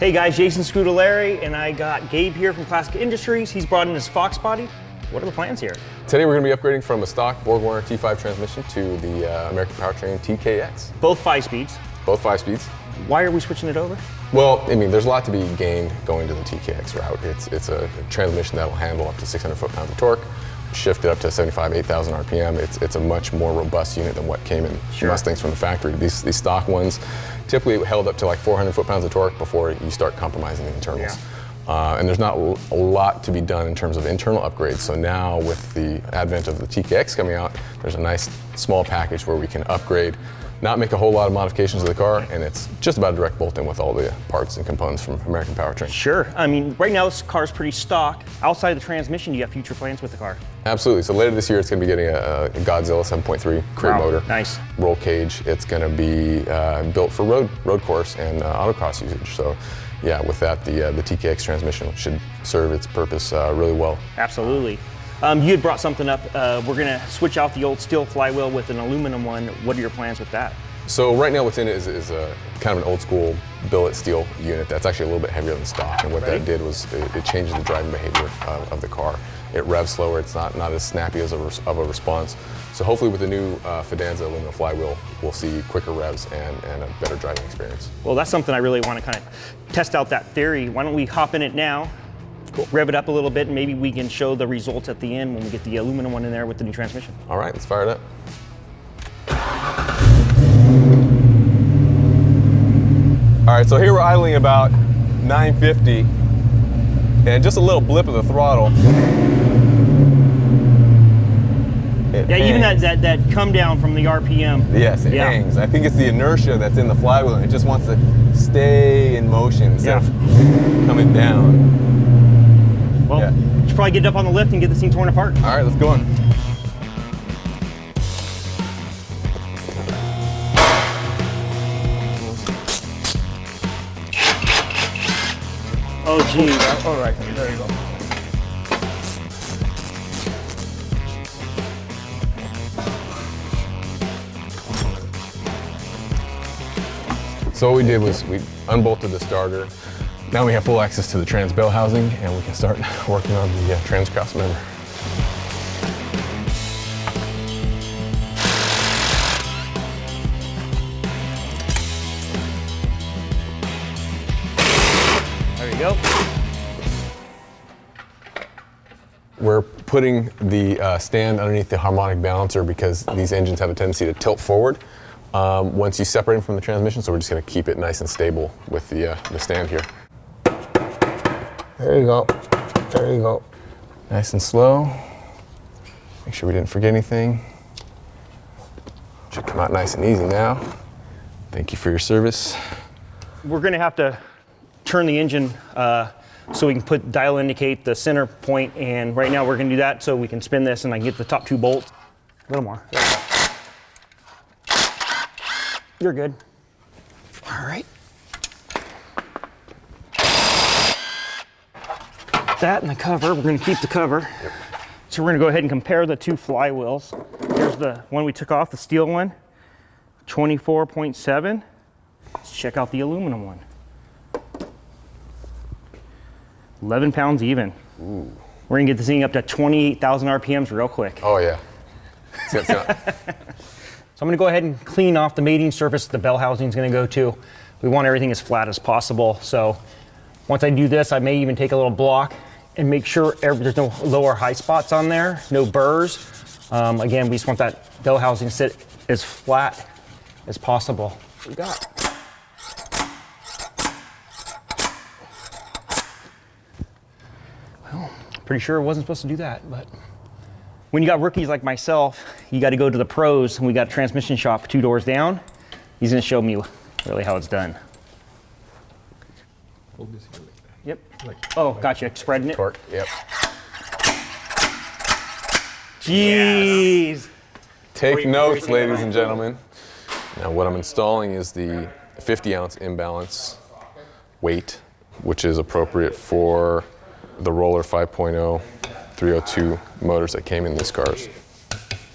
Hey guys, Jason Scudellari, and I got Gabe here from Classic Industries. He's brought in his Fox Body. What are the plans here? Today we're going to be upgrading from a stock Borg-Warner T-5 transmission to the American Powertrain TKX. Both 5 speeds. Both 5 speeds. Why are we switching it over? Well, I mean, there's a lot to be gained going to the TKX route. It's a transmission that will handle up to 600 foot-pounds of torque, shift it up to 8,000 RPM. It's a much more robust unit than what came in Mustangs from the factory. These stock ones typically held up to like 400 foot-pounds of torque before you start compromising the internals. Yeah. And there's not a lot to be done in terms of internal upgrades. So now with the advent of the TKX coming out, there's a nice small package where we can upgrade, not make a whole lot of modifications to the car, and it's just about a direct bolt-in with all the parts and components from American Powertrain. Sure. I mean, right now this car is pretty stock. Outside of the transmission, do you have future plans with the car? Absolutely. So later this year, it's going to be getting a Godzilla 7.3 crate motor. Nice. Roll cage. It's going to be built for road course and autocross usage. So yeah, with that, the TKX transmission should serve its purpose really well. Absolutely. You had brought something up. We're going to switch out the old steel flywheel with an aluminum one. What are your plans with that? So right now what's in it is a kind of an old school billet steel unit that's actually a little bit heavier than stock. And what that did was it changes the driving behavior of the car. It revs slower. It's not as snappy of a response. So hopefully with the new Fidanza aluminum flywheel, we'll see quicker revs and a better driving experience. Well, that's something I really want to kind of test out that theory. Why don't we hop in it now? Cool. Rev it up a little bit, and maybe we can show the results at the end when we get the aluminum one in there with the new transmission. All right, let's fire it up. All right, so here we're idling about 950, and just a little blip of the throttle. Yeah, even that come down from the RPM. Yes, it hangs. I think it's the inertia that's in the flywheel, and it just wants to stay in motion instead of coming down. Well, you should probably get it up on the lift and get this thing torn apart. All right, let's go on. Oh, geez. All right, there you go. So what we did was we unbolted the starter. Now we have full access to the trans bell housing, and we can start working on the trans cross member. There you go. We're putting the stand underneath the harmonic balancer because these engines have a tendency to tilt forward once you separate them from the transmission, so we're just going to keep it nice and stable with the stand here. There you go. There you go. Nice and slow. Make sure we didn't forget anything. Should come out nice and easy now. Thank you for your service. We're going to have to turn the engine so we can dial indicate the center point, and right now we're going to do that so we can spin this and I can get the top 2 bolts. A little more. There we go. You're good. All right. That and the cover, we're going to keep the cover. Yep. So we're going to go ahead and compare the 2 flywheels. Here's the one we took off, the steel one, 24.7. Let's check out the aluminum one. 11 pounds even. Ooh. We're going to get this thing up to 28,000 RPMs real quick. Oh yeah. So I'm going to go ahead and clean off the mating surface the bell housing is going to go to. We want everything as flat as possible. So once I do this, I may even take a little block and make sure there's no low or high spots on there, no burrs. Again, we just want that bell housing to sit as flat as possible. What we got? Well, pretty sure it wasn't supposed to do that, but when you got rookies like myself, you got to go to the pros, and we got a transmission shop 2 doors down. He's going to show me really how it's done. Yep. Oh, gotcha. Spreading it. Torque. Yep. Jeez. Yes. Take notes, ladies and gentlemen. Now what I'm installing is the 50-ounce imbalance weight, which is appropriate for the Roller 5.0 302 motors that came in these cars.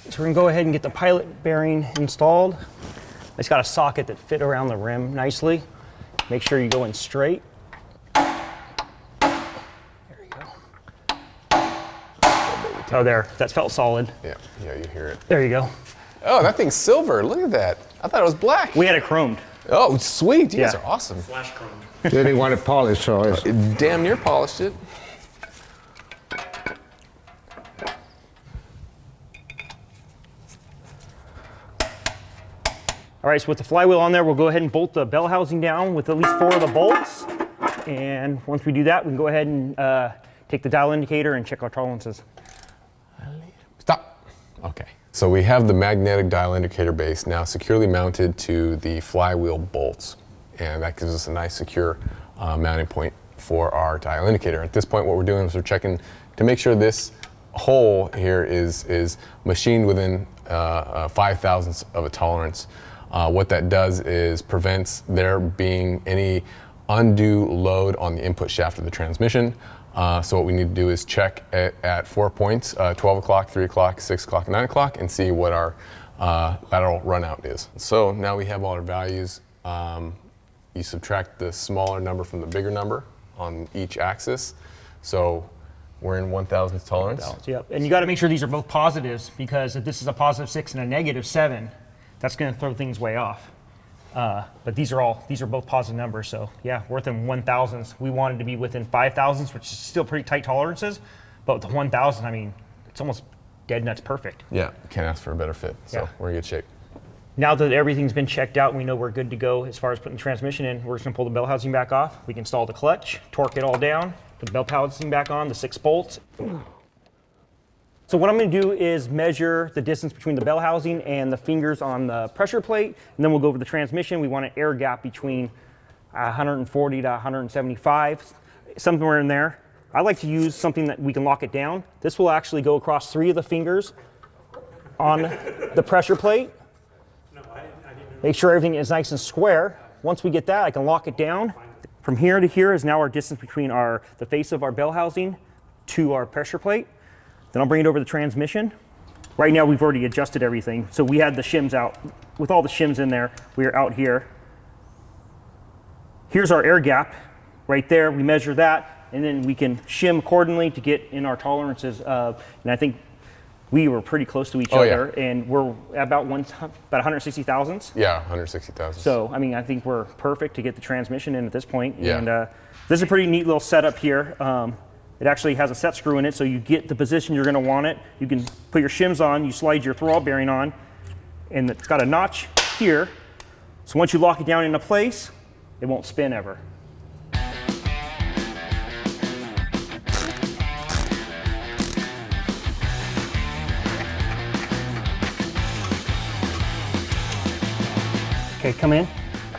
So we're gonna go ahead and get the pilot bearing installed. It's got a socket that fit around the rim nicely. Make sure you go in straight. Oh, there. That felt solid. Yeah, you hear it. There you go. Oh, that thing's silver. Look at that. I thought it was black. We had it chromed. Oh, sweet. You guys Yeah. are awesome. Flash chromed. Then he wanted polish, so it's It damn near polished it. All right, so with the flywheel on there, we'll go ahead and bolt the bell housing down with at least 4 of the bolts. And once we do that, we can go ahead and take the dial indicator and check our tolerances. Stop. Okay. So we have the magnetic dial indicator base now securely mounted to the flywheel bolts. And that gives us a nice secure mounting point for our dial indicator. At this point, what we're doing is we're checking to make sure this hole here is machined within 5 thousandths of a tolerance. What that does is prevents there being any undue load on the input shaft of the transmission. So what we need to do is check at 4 points, 12 o'clock, 3 o'clock, 6 o'clock, 9 o'clock, and see what our lateral runout is. So now we have all our values. You subtract the smaller number from the bigger number on each axis. So we're in 1,000th tolerance. Yep. And you got to make sure these are both positives, because if this is a +6 and a -7, that's going to throw things way off. But these are both positive numbers. So yeah, we're within 1,000ths. We wanted to be within 5,000ths, which is still pretty tight tolerances. But with the 1,000, I mean, it's almost dead nuts perfect. Yeah, can't ask for a better fit. So Yeah. we're in good shape. Now that everything's been checked out and we know we're good to go as far as putting the transmission in, we're just gonna pull the bell housing back off. We can install the clutch, torque it all down, put the bell housing back on, the 6 bolts. So what I'm gonna do is measure the distance between the bell housing and the fingers on the pressure plate, and then we'll go over the transmission. We want an air gap between 140 to 175, somewhere in there. I like to use something that we can lock it down. This will actually go across 3 of the fingers on the pressure plate. Make sure everything is nice and square. Once we get that, I can lock it down. From here to here is now our distance between the face of our bell housing to our pressure plate. Then I'll bring it over the transmission. Right now we've already adjusted everything. So we had the shims out. With all the shims in there, we are out here. Here's our air gap right there. We measure that, and then we can shim accordingly to get in our tolerances. And I think we were pretty close to each other, and we're about 160 thousandths. Yeah, 160,000. So, I mean, I think we're perfect to get the transmission in at this point. Yeah. And this is a pretty neat little setup here. It actually has a set screw in it, so you get the position you're gonna want it. You can put your shims on, you slide your throw bearing on, and it's got a notch here. So once you lock it down into place, it won't spin ever. Okay, come in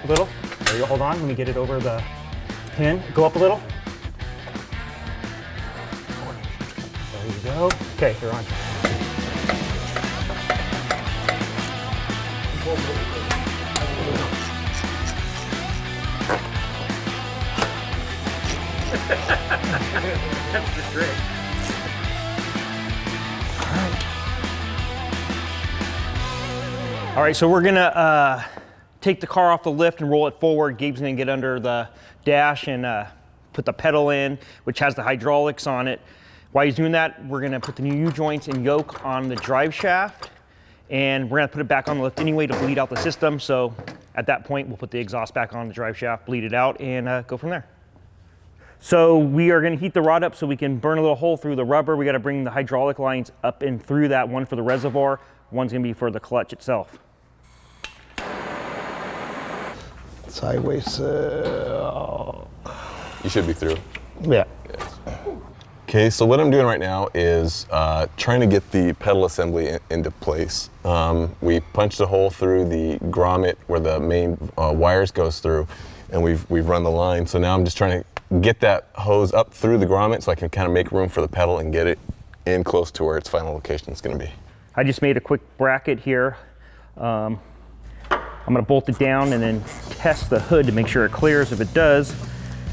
a little. There you go, hold on, let me get it over the pin. Go up a little. There you go. Okay, you're on. That's the trick. All right, so we're gonna take the car off the lift and roll it forward. Gabe's gonna get under the dash and put the pedal in, which has the hydraulics on it. While he's doing that, we're gonna put the new U-joints and yoke on the drive shaft, and we're gonna put it back on the lift anyway to bleed out the system. So at that point, we'll put the exhaust back on the drive shaft, bleed it out, and go from there. So we are gonna heat the rod up so we can burn a little hole through the rubber. We gotta bring the hydraulic lines up and through that, one for the reservoir, one's gonna be for the clutch itself. sideways. You should be through. Yeah. Okay, so what I'm doing right now is trying to get the pedal assembly into place. We punched a hole through the grommet where the main wires goes through, and we've run the line. So now I'm just trying to get that hose up through the grommet so I can kind of make room for the pedal and get it in close to where its final location is going to be. I just made a quick bracket here. I'm going to bolt it down and then test the hood to make sure it clears. If it does,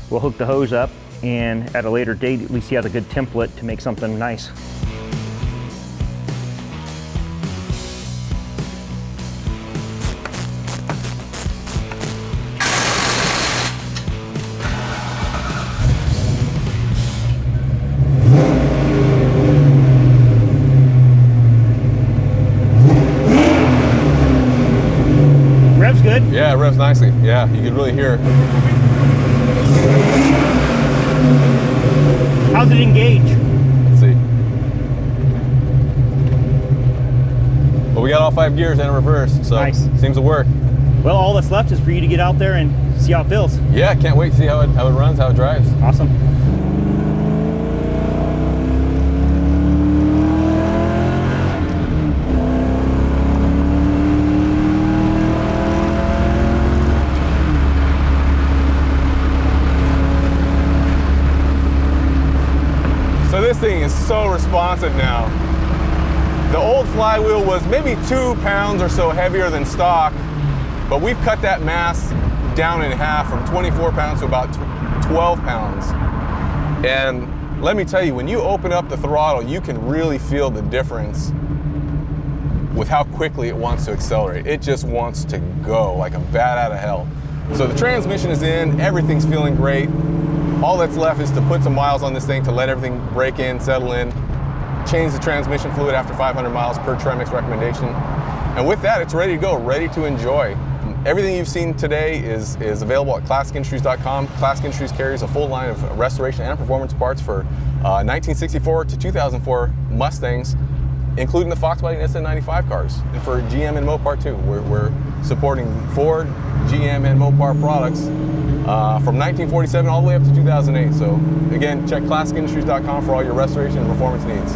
we'll hook the hose up, and at a later date, at least he has a good template to make something nice. Yeah, it revs nicely. Yeah, you can really hear it. How's it engage? Let's see. Well, we got all 5 gears and a reverse, so Nice. seems to work. Well, all that's left is for you to get out there and see how it feels. Yeah, can't wait to see how it runs, how it drives. Awesome. So this thing is so responsive now. The old Flywheel was maybe 2 pounds or so heavier than stock, but we've cut that mass down in half from 24 pounds to about 12 pounds. And let me tell you, when you open up the throttle, you can really feel the difference with how quickly it wants to accelerate. It just wants to go like a bat out of hell. So the transmission is in, everything's feeling great. All that's left is to put some miles on this thing to let everything break in, settle in, change the transmission fluid after 500 miles per Tremec's recommendation. And with that, it's ready to go, ready to enjoy. Everything you've seen today is available at ClassicIndustries.com. Classic Industries carries a full line of restoration and performance parts for 1964 to 2004 Mustangs, including the Fox Body Mustang 95 cars. And for GM and Mopar too. We're supporting Ford, GM, and Mopar products from 1947 all the way up to 2008. So again, check ClassicIndustries.com for all your restoration and performance needs.